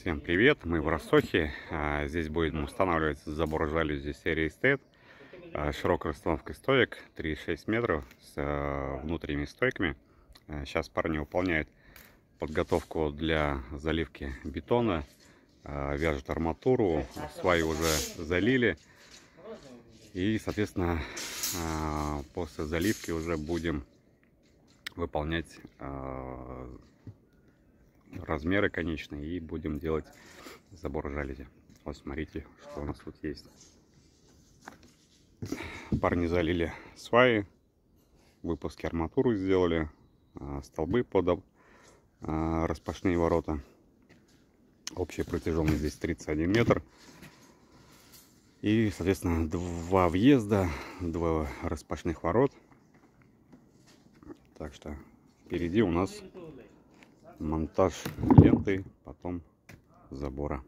Всем привет, мы в Россохе. Здесь будем устанавливать забор жалюзи серии Estate. Широкой расстановкой стоек 3,6 метров с внутренними стойками. Сейчас парни выполняют подготовку для заливки бетона, вяжут арматуру, сваи уже залили. И, соответственно, после заливки уже будем выполнять размеры конечные и будем делать забор жалюзи. Вот смотрите, что у нас тут есть. Парни залили сваи, выпуски арматуры сделали, столбы под распашные ворота. Общая протяженность здесь 31 метр. И, соответственно, 2 въезда, 2 распашных ворот. Так что впереди у нас монтаж ленты, потом забора.